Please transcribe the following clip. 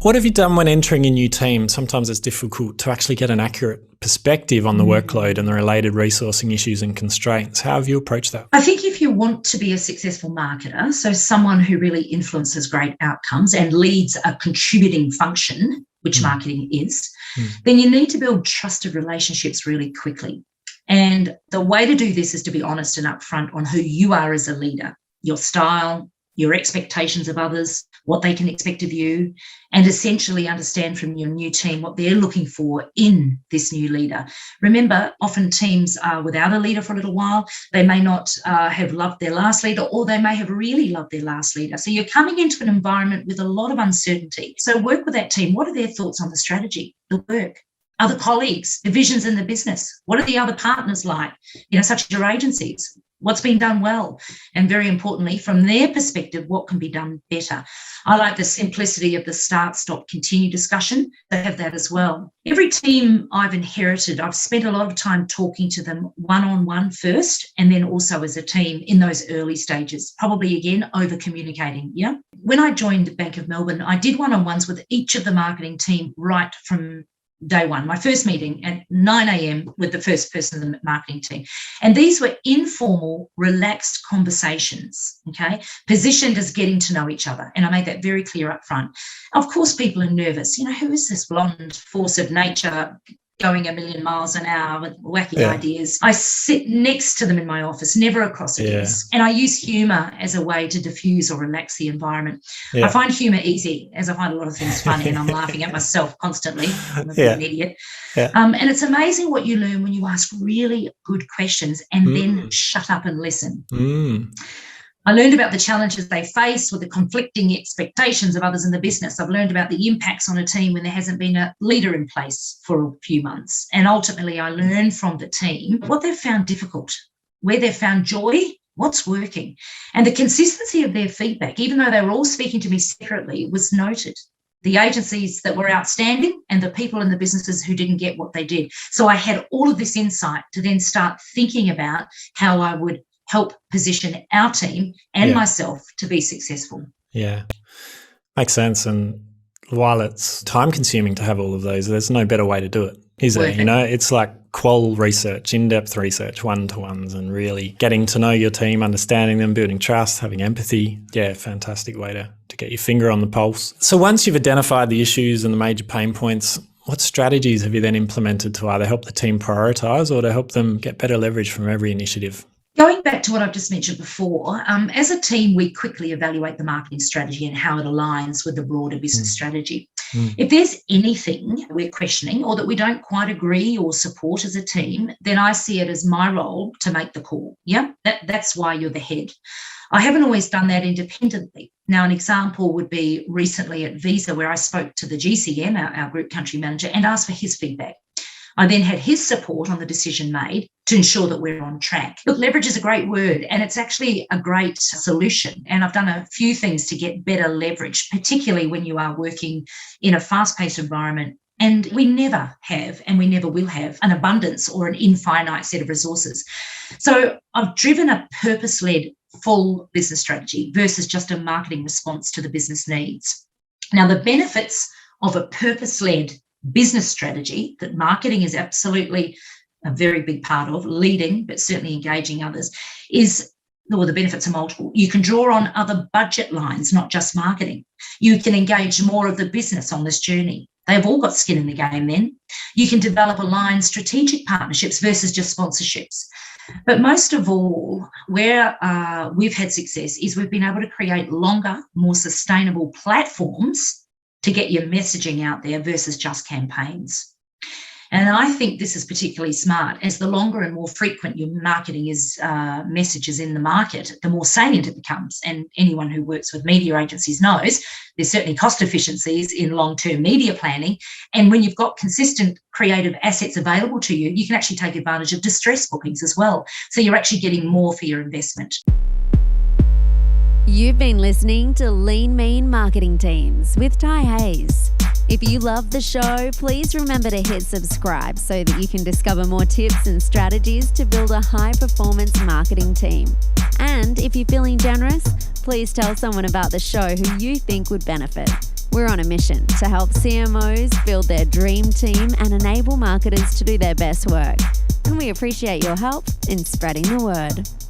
What have you done when entering a new team? Sometimes it's difficult to actually get an accurate perspective on the workload and the related resourcing issues and constraints. How have you approached that? I think if you want to be a successful marketer, so someone who really influences great outcomes and leads a contributing function, which marketing is, then you need to build trusted relationships really quickly. And the way to do this is to be honest and upfront on who you are as a leader, your style, your expectations of others, what they can expect of you, and essentially understand from your new team what they're looking for in this new leader. Remember, often teams are without a leader for a little while. They may not have loved their last leader, or they may have really loved their last leader. So you're coming into an environment with a lot of uncertainty. So work with that team. What are their thoughts on the strategy, the work? Other colleagues, divisions in the business? What are the other partners like, such as your agencies? What's been done well? And very importantly, from their perspective, what can be done better? I like the simplicity of the start, stop, continue discussion. They have that as well. Every team I've inherited, I've spent a lot of time talking to them one-on-one first, and then also as a team in those early stages, probably again, over-communicating, yeah? When I joined Bank of Melbourne, I did one-on-ones with each of the marketing team right from day one, my first meeting at 9 a.m. with the first person in the marketing team. And these were informal, relaxed conversations, okay, positioned as getting to know each other. And I made that very clear up front. Of course, people are nervous. Who is this blonde force of nature going 1,000,000 miles an hour with wacky ideas? I sit next to them in my office, never across a desk. And I use humour as a way to diffuse or relax the environment. I find humour easy, as I find a lot of things funny, and I'm laughing at myself constantly. I'm a bit of an idiot. And it's amazing what you learn when you ask really good questions and then shut up and listen. I learned about the challenges they face with the conflicting expectations of others in the business. I've learned about the impacts on a team when there hasn't been a leader in place for a few months. And ultimately, I learned from the team what they've found difficult, where they've found joy, what's working. And the consistency of their feedback, even though they were all speaking to me separately, was noted. The agencies that were outstanding and the people in the businesses who didn't get what they did. So I had all of this insight to then start thinking about how I would help position our team and myself to be successful. Yeah, makes sense. And while it's time consuming to have all of those, there's no better way to do it, is there? It's like qual research, in-depth research, one-to-ones, and really getting to know your team, understanding them, building trust, having empathy. Yeah, fantastic way to get your finger on the pulse. So once you've identified the issues and the major pain points, what strategies have you then implemented to either help the team prioritise or to help them get better leverage from every initiative? Going back to what I've just mentioned before, as a team, we quickly evaluate the marketing strategy and how it aligns with the broader business strategy. If there's anything we're questioning or that we don't quite agree or support as a team, then I see it as my role to make the call. Yeah, that's why you're the head. I haven't always done that independently. Now, an example would be recently at Visa, where I spoke to the GCM, our group country manager, and asked for his feedback. I then had his support on the decision made to ensure that we're on track. Look, leverage is a great word, and it's actually a great solution. And I've done a few things to get better leverage, particularly when you are working in a fast-paced environment. And we never have, and we never will have, an abundance or an infinite set of resources. So I've driven a purpose-led full business strategy versus just a marketing response to the business needs. Now, the benefits of a purpose-led business strategy that marketing is absolutely a very big part of, leading, but certainly engaging others, the benefits are multiple. You can draw on other budget lines, not just marketing. You can engage more of the business on this journey. They've all got skin in the game then. You can develop aligned strategic partnerships versus just sponsorships. But most of all, where we've had success is we've been able to create longer, more sustainable platforms to get your messaging out there versus just campaigns. And I think this is particularly smart, as the longer and more frequent your marketing messages in the market, the more salient it becomes. And anyone who works with media agencies knows there's certainly cost efficiencies in long-term media planning. And when you've got consistent creative assets available to you, you can actually take advantage of distress bookings as well. So you're actually getting more for your investment. You've been listening to Lean Mean Marketing Teams with Ty Hayes. If you love the show, please remember to hit subscribe so that you can discover more tips and strategies to build a high-performance marketing team. And if you're feeling generous, please tell someone about the show who you think would benefit. We're on a mission to help CMOs build their dream team and enable marketers to do their best work. And we appreciate your help in spreading the word.